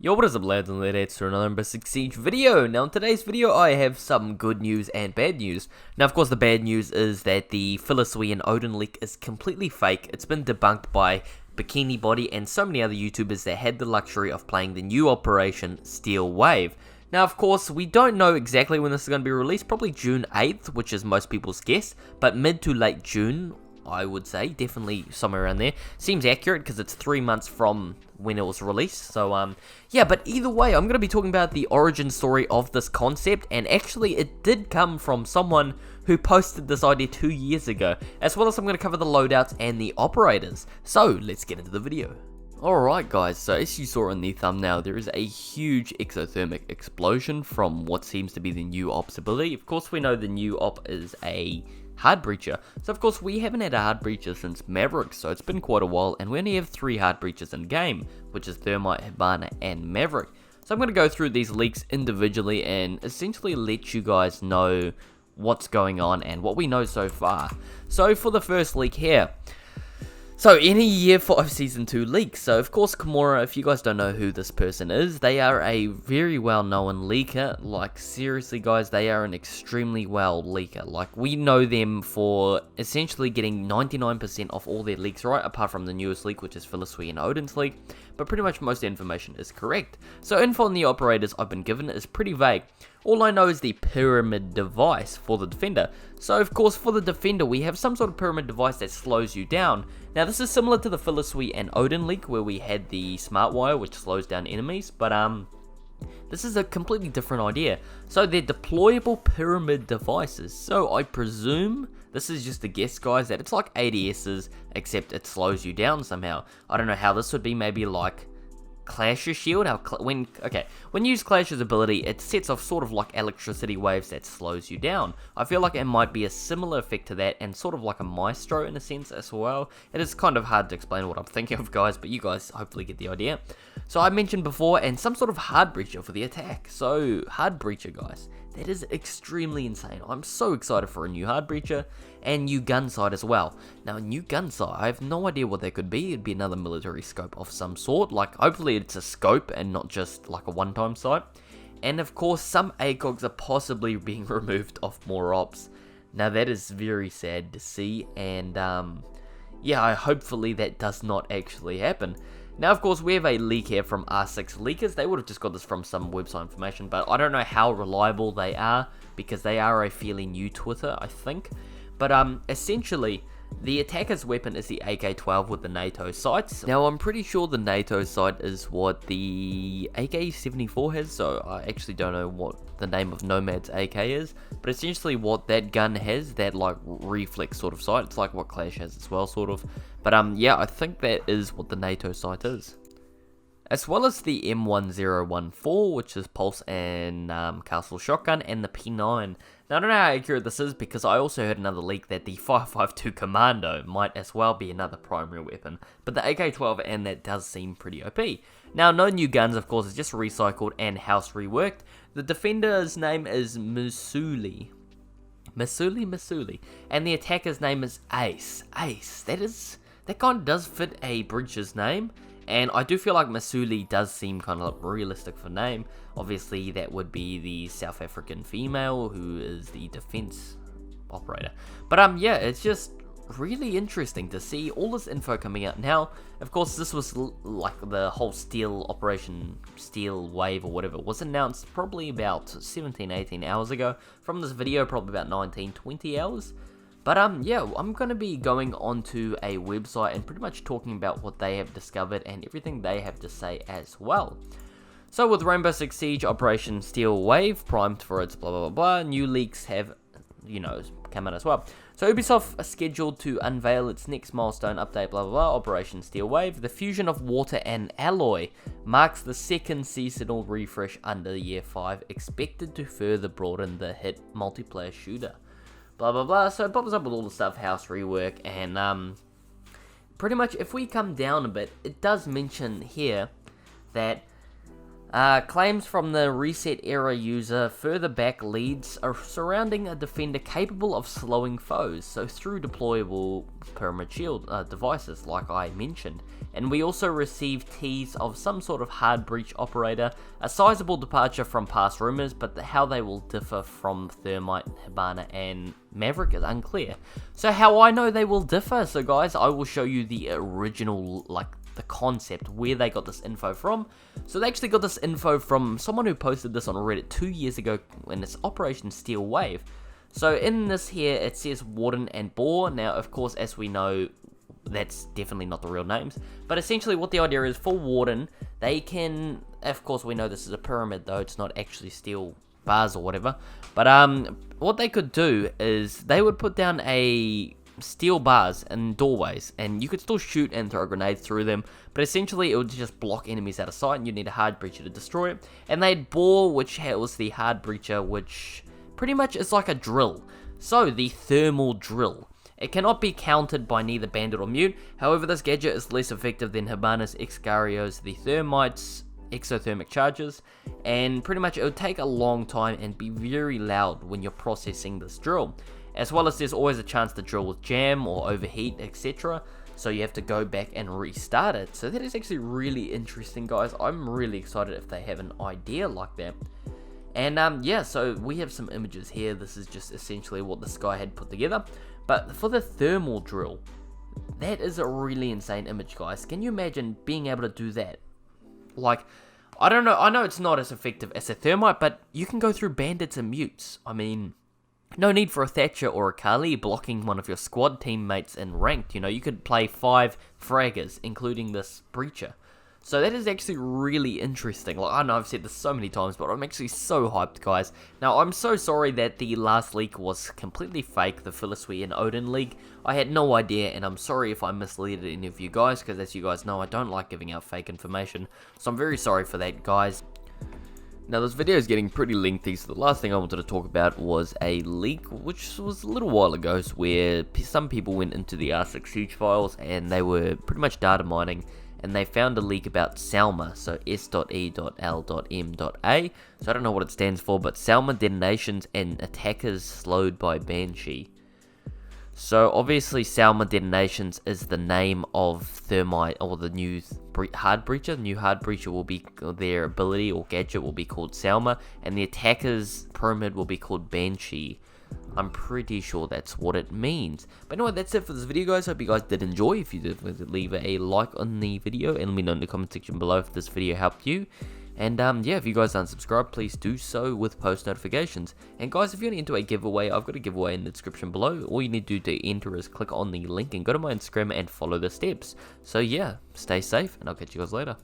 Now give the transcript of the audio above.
Yo, what is up lads and ladettes to another Rainbow Six Siege video. Now in today's video I have some good news and bad news. Now of course the bad news is that the philisiwe and Odin leak is completely fake. It's been debunked by Bikini Body and so many other YouTubers that had the luxury of playing the new Operation Steel Wave. Now of course we don't know exactly when this is going to be released, probably June 8th, which is most people's guess, but mid to late June I would say, definitely somewhere around there. Seems accurate because it's 3 months from when it was released. So, yeah, but either way, I'm going to be talking about the origin story of this concept, and actually it did come from someone who posted this idea 2 years ago, as well as I'm going to cover the loadouts and the operators. So, let's get into the video. Alright guys, so as you saw in the thumbnail, there is a huge exothermic explosion from what seems to be the new op's ability. Of course we know the new op is a hard breacher, so of course we haven't had a hard breacher since Maverick, so it's been quite a while, and we only have 3 hard breachers in game, which is Thermite, Hibana, and Maverick. So I'm going to go through these leaks individually and essentially let you guys know what's going on and what we know so far. So for the first leak here, so any Year 5 Season 2 leak. So of course Kimora, if you guys don't know who this person is, they are a very well known leaker. Like seriously guys, they are an extremely well leaker. Like we know them for essentially getting 99% of all their leaks right, apart from the newest leak, which is philisiwe and Odin's leak. But pretty much most information is correct. So info on the operators I've been given is pretty vague. All I know is the pyramid device for the defender. So of course for the defender we have some sort of pyramid device that slows you down. Now this is similar to the philisiwe and Odin leak where we had the smart wire which slows down enemies, but this is a completely different idea. So they're deployable pyramid devices. So I presume, this is just a guess guys, that it's like ADS's except it slows you down somehow. I don't know how this would be, maybe like Clash's shield, when you use Clash's ability, it sets off sort of like electricity waves that slows you down. I feel like it might be a similar effect to that, and sort of like a maestro in a sense as well. It is kind of hard to explain what I'm thinking of guys, but you guys hopefully get the idea. So I mentioned before, and some sort of hard breacher for the attack. So hard breacher guys, that is extremely insane. I'm so excited for a new hard breacher and new gun sight as well. Now a new gun sight, I have no idea what that could be. It'd be another military scope of some sort. Like hopefully it's a scope and not just like a one-time sight. And of course some ACOGs are possibly being removed off more ops. Now that is very sad to see, and yeah, hopefully that does not actually happen. Now, of course, we have a leak here from R6 Leakers. They would have just got this from some website information, but I don't know how reliable they are because they are a fairly new Twitter, I think. But essentially, the attacker's weapon is the AK-12 with the NATO sights. Now, I'm pretty sure the NATO sight is what the AK-74 has, so I actually don't know what the name of Nomad's AK is, but essentially what that gun has, that like reflex sort of sight, it's like what Clash has as well, sort of. But yeah, I think that is what the NATO sight is. As well as the M1014, which is Pulse and Castle Shotgun, and the P9. Now, I don't know how accurate this is because I also heard another leak that the Y5S2 Commando might as well be another primary weapon, but the AK-12 and that does seem pretty OP. Now, no new guns, of course, it's just recycled and house reworked. The defender's name is Masuli, and the attacker's name is Ace. That kind of does fit a breacher's name. And I do feel like Masuli does seem kind of realistic for name. Obviously, that would be the South African female who is the defense operator. But yeah, it's just really interesting to see all this info coming out now. Of course, this was like the whole Operation Steel Wave or whatever was announced probably about 17-18 hours ago. From this video, probably about 19-20 hours. But yeah, I'm going to be going onto a website and pretty much talking about what they have discovered and everything they have to say as well. So with Rainbow Six Siege Operation Steel Wave primed for its blah blah blah blah, new leaks have, you know, come out as well. So Ubisoft are scheduled to unveil its next milestone update, blah blah blah, Operation Steel Wave. The fusion of water and alloy marks the second seasonal refresh under Year 5, expected to further broaden the hit multiplayer shooter. Blah blah blah. So it pops up with all the stuff, house rework, and pretty much if we come down a bit, it does mention here that Claims from the reset era user further back leads are surrounding a defender capable of slowing foes, so through deployable pyramid shield devices like I mentioned. And we also received tease of some sort of hard breach operator, a sizable departure from past rumors, but how they will differ from Thermite, Hibana and Maverick is unclear. So how I know they will differ, so guys, I will show you the original, the concept, where they got this info from. So they actually got this info from someone who posted this on Reddit 2 years ago when it's Operation S.E.L.M.A wave. So in this here, it says Warden and Boar. Now, of course, as we know, that's definitely not the real names. But essentially what the idea is for Warden, they can, of course we know this is a pyramid though, it's not actually steel bars or whatever. But what they could do is they would put down a steel bars and doorways, and you could still shoot and throw grenades through them, but essentially it would just block enemies out of sight and you need a hard breacher to destroy it. And they had Boar, which was the hard breacher, which pretty much is like a drill. So the thermal drill. It cannot be countered by neither Bandit or Mute. However, this gadget is less effective than Hibana's Excarios, the Thermite's exothermic charges, and pretty much it would take a long time and be very loud when you're processing this drill. As well as there's always a chance the drill will jam or overheat, etc. So you have to go back and restart it. So that is actually really interesting, guys. I'm really excited if they have an idea like that. And yeah, so we have some images here. This is just essentially what this guy had put together. But for the thermal drill, that is a really insane image, guys. Can you imagine being able to do that? Like, I don't know. I know it's not as effective as a thermite, but you can go through bandits and mutes. I mean, no need for a Thatcher or a Kali blocking one of your squad teammates in ranked. You know, you could play 5 fraggers, including this breacher. So that is actually really interesting. Like, I know I've said this so many times, but I'm actually so hyped, guys. Now, I'm so sorry that the last leak was completely fake, the philisiwe and Odin leak. I had no idea, and I'm sorry if I misled any of you guys, because as you guys know, I don't like giving out fake information. So I'm very sorry for that, guys. Now, this video is getting pretty lengthy, so the last thing I wanted to talk about was a leak, which was a little while ago, where some people went into the R6 Siege files, and they were pretty much data mining, and they found a leak about S.E.L.M.A, so S.E.L.M.A. So I don't know what it stands for, but S.E.L.M.A detonations and attackers slowed by Banshee. So obviously S.E.L.M.A detonations is the name of Thermite, or the new hard breacher. The new hard breacher will be, their ability or gadget will be called S.E.L.M.A, and the attacker's pyramid will be called Banshee. I'm pretty sure that's what it means. But anyway, that's it for this video, guys. Hope you guys did enjoy. If you did, leave a like on the video and let me know in the comment section below if this video helped you. And yeah, if you guys aren't subscribed, please do so with post notifications. And guys, if you're into a giveaway, I've got a giveaway in the description below. All you need to do to enter is click on the link and go to my Instagram and follow the steps. So yeah, stay safe, and I'll catch you guys later.